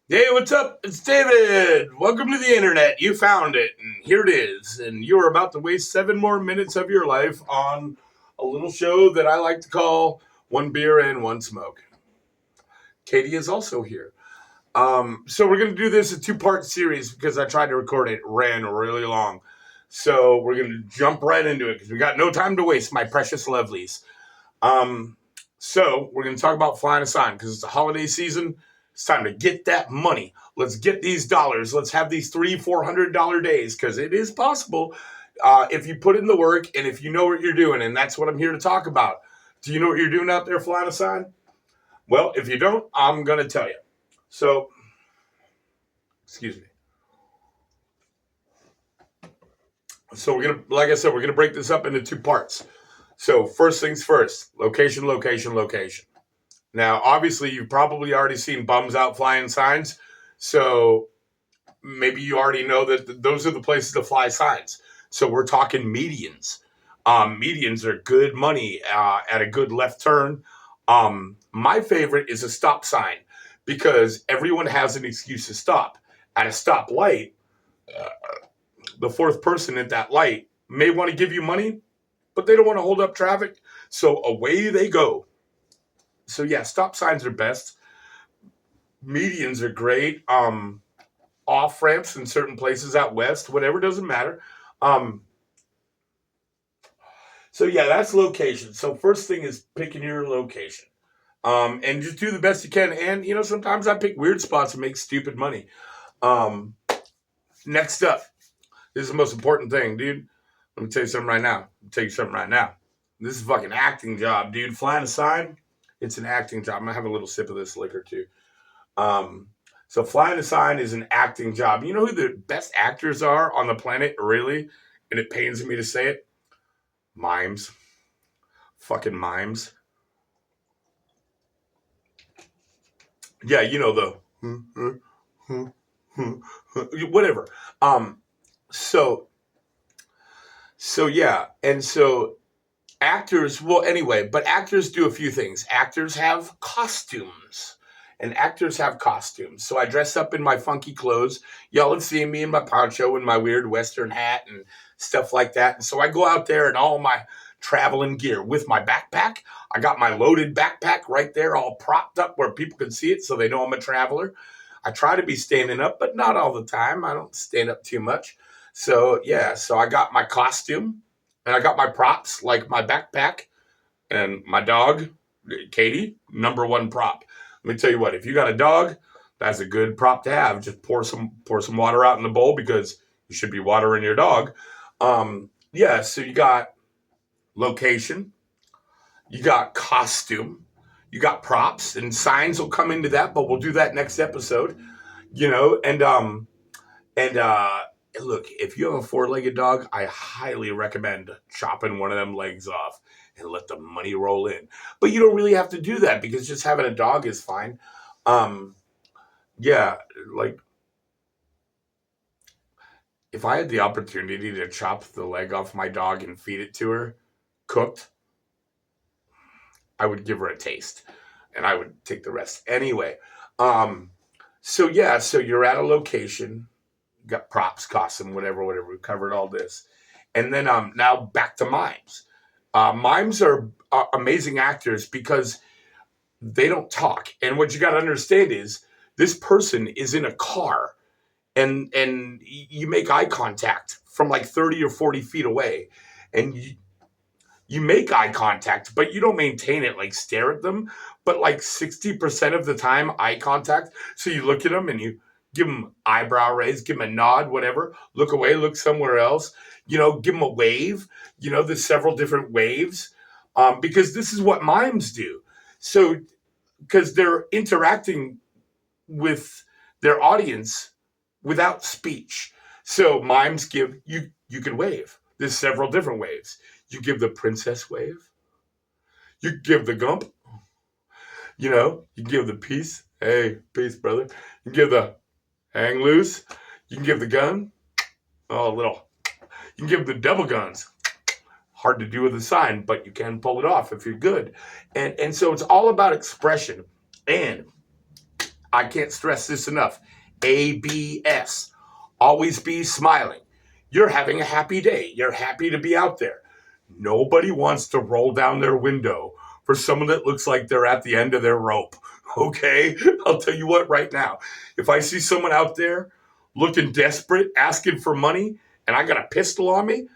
Hey, what's up? It's David. Welcome to the internet. You found it, and here it is. And you're about to waste 7 more minutes of your life on a little show that I like to call One Beer and One Smoke. Katie is also here. So we're going to do this a two-part series because I tried to record it. It ran really long. So we're going to jump right into it because we got no time to waste, my precious lovelies. Um, so we're going to talk about flying a sign because it's the holiday season. It's time to get that money. Let's get these dollars. Let's have these $300-400 days because it is possible if you put in the work and if you know what you're doing. And that's what I'm here to talk about. Do you know what you're doing out there flying a sign? Well, if you don't, I'm going to tell you. So, excuse me. So we're going to, like I said, we're going to break this up into two parts. So first things first, location, location, location. Now, obviously, you've probably already seen bums out flying signs. So maybe you already know that those are the places to fly signs. So we're talking medians. Medians are good money at a good left turn. My favorite is a stop sign because everyone has an excuse to stop. At a stoplight, the fourth person at that light may want to give you money, but they don't want to hold up traffic. So away they go. So yeah, stop signs are best. Medians are great. Off ramps in certain places out west, whatever, doesn't matter. Um, so yeah, that's location. So first thing is picking your location. And just do the best you can. And sometimes I pick weird spots and make stupid money. Um, Next up, this is the most important thing, dude. Let me tell you something right now. This is a fucking acting job, dude. Flying a sign, it's an acting job. I'm gonna have a little sip of this liquor too. Um, so flying a sign is an acting job. You know who the best actors are on the planet, really? And it pains me to say it. Mimes. Fucking mimes. Yeah, you know whatever. Um, so yeah, and so actors, well, anyway, but actors do a few things. Actors have costumes. And actors have costumes. So I dress up in my funky clothes. Y'all have seen me in my poncho and my weird Western hat and stuff like that. And so I go out there in all my traveling gear with my backpack. I got my loaded backpack right there, all propped up where people can see it so they know I'm a traveler. I try to be standing up, but not all the time. I don't stand up too much. So, yeah, so I got my costume and I got my props like my backpack and my dog, Katie, number one prop. Let me tell you what, if you got a dog, that's a good prop to have. Just pour some water out in the bowl because you should be watering your dog. Yeah, so you got location, you got costume, you got props, and signs will come into that, but we'll do that next episode. And look, if you have a four-legged dog, I highly recommend chopping one of them legs off and let the money roll in. But you don't really have to do that because just having a dog is fine. Um, yeah, like if I had the opportunity to chop the leg off my dog and feed it to her cooked, I would give her a taste and I would take the rest anyway. Um, so yeah, so you're at a location, got props, costume, whatever. We covered all this, and then now back to mimes. Mimes are amazing actors because they don't talk, and what you got to understand is this person is in a car, and you make eye contact from like 30 or 40 feet away, and you make eye contact, but you don't maintain it, like stare at them, but like 60% of the time, eye contact. So you look at them and you give them eyebrow raise, give them a nod, whatever, look away, look somewhere else, give them a wave. There's several different waves because this is what mimes do. So, because they're interacting with their audience without speech. So mimes you can wave. There's several different waves. You give the princess wave. You give the gump. You give the peace. Hey, peace, brother. You give the hang loose. You can give the gun. Oh, a little. You can give the double guns. Hard to do with a sign, but you can pull it off if you're good. And so it's all about expression. And I can't stress this enough. ABS. Always be smiling. You're having a happy day. You're happy to be out there. Nobody wants to roll down their window for someone that looks like they're at the end of their rope. Okay? I'll tell you what right now. If I see someone out there looking desperate, asking for money, and I got a pistol on me,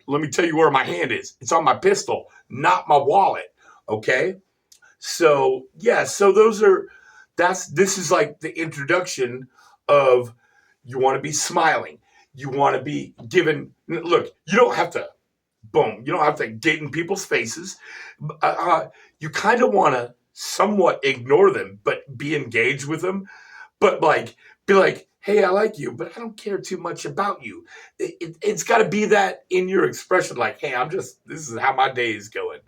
let me tell you where my hand is. It's on my pistol, not my wallet. Okay? So, yeah, so this is like the introduction of you want to be smiling. You want to be given, look, you don't have to, boom, you don't have to get in people's faces. You kind of want to somewhat ignore them, but be engaged with them. But like, be like, hey, I like you, but I don't care too much about you. It's got to be that in your expression, like, hey, this is how my day is going.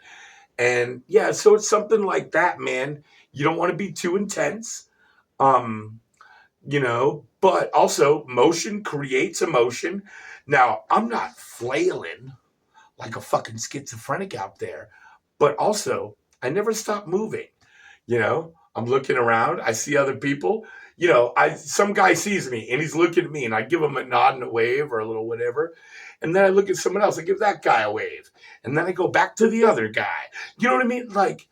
And yeah, so it's something like that, man. You don't want to be too intense. Um, but also motion creates emotion. Now, I'm not flailing like a fucking schizophrenic out there, but also I never stop moving. I'm looking around, I see other people. Some guy sees me and he's looking at me and I give him a nod and a wave or a little whatever. And then I look at someone else, I give that guy a wave. And then I go back to the other guy. You know what I mean? Like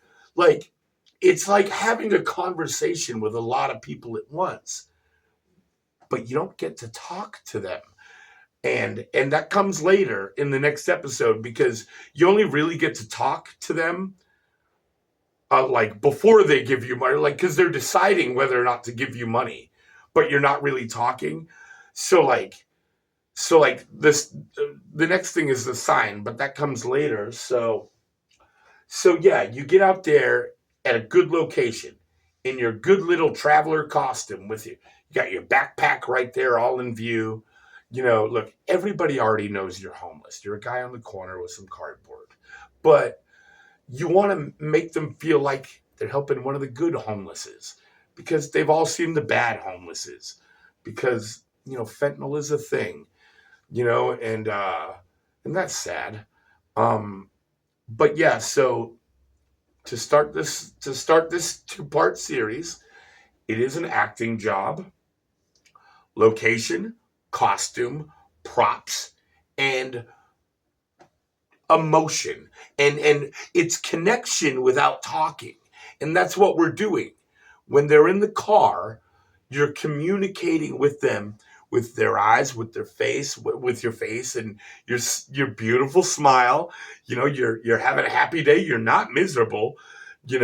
it's like having a conversation with a lot of people at once, but you don't get to talk to them. And that comes later in the next episode because you only really get to talk to them like before they give you money, like because they're deciding whether or not to give you money, but you're not really talking. So like this, the next thing is the sign, but that comes later. So yeah, you get out there at a good location in your good little traveler costume with you. You got your backpack right there, all in view. Look, everybody already knows you're homeless. You're a guy on the corner with some cardboard, but you want to make them feel like they're helping one of the good homelesses because they've all seen the bad homelesses because, fentanyl is a thing, and that's sad. But yeah, so to start this 2-part series, it is an acting job, location, costume, props, and emotion, and it's connection without talking. And that's what we're doing. When they're in the car, you're communicating with them with their eyes, with their face, with your face and your beautiful smile. You're having a happy day. You're not miserable. You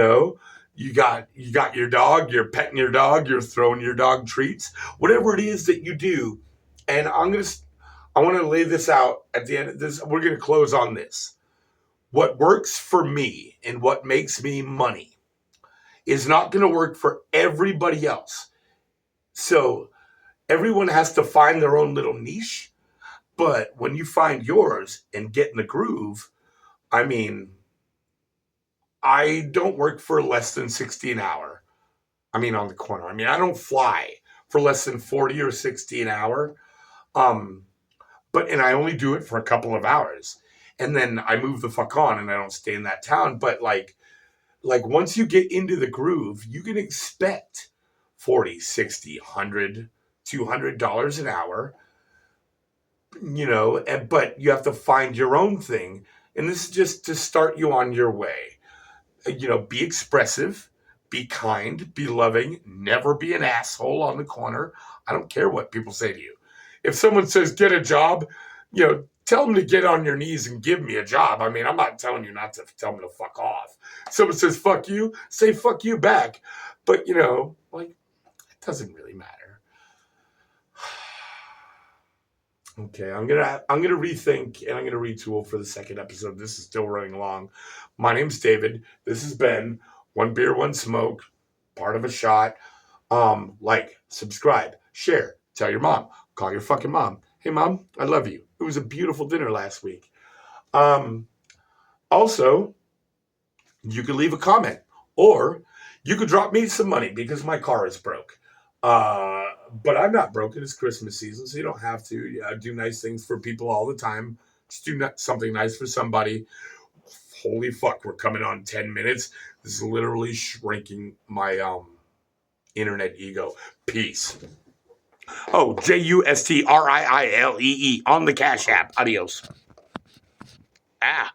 got your dog, you're petting your dog, you're throwing your dog treats, whatever it is that you do. And I want to lay this out at the end of this. We're going to close on this. What works for me and what makes me money is not going to work for everybody else. So everyone has to find their own little niche. But when you find yours and get in the groove, I mean, I don't work for less than 60 an hour. I mean, on the corner. I mean, I don't fly for less than 40 or 60 an hour. And I only do it for a couple of hours. And then I move the fuck on and I don't stay in that town. But like once you get into the groove, you can expect 40, 60, 100, $200 an hour, but you have to find your own thing. And this is just to start you on your way. Be expressive, be kind, be loving, never be an asshole on the corner. I don't care what people say to you. If someone says, get a job, tell them to get on your knees and give me a job. I mean, I'm not telling you not to tell them to fuck off. Someone says, fuck you, say fuck you back. But, it doesn't really matter. Okay, I'm gonna rethink and I'm gonna retool for the second episode. This is still running long. My name's David. This has been One Beer, One Smoke, part of a shot. Like, subscribe, share, tell your mom, call your fucking mom. Hey mom, I love you. It was a beautiful dinner last week. Also, you could leave a comment or you could drop me some money because my car is broke. But I'm not broken. It's Christmas season, so you don't have to. Do nice things for people all the time. Just do something nice for somebody. Holy fuck, we're coming on 10 minutes. This is literally shrinking my Internet ego. Peace. Oh, Justriilee on the Cash App. Adios. Ah.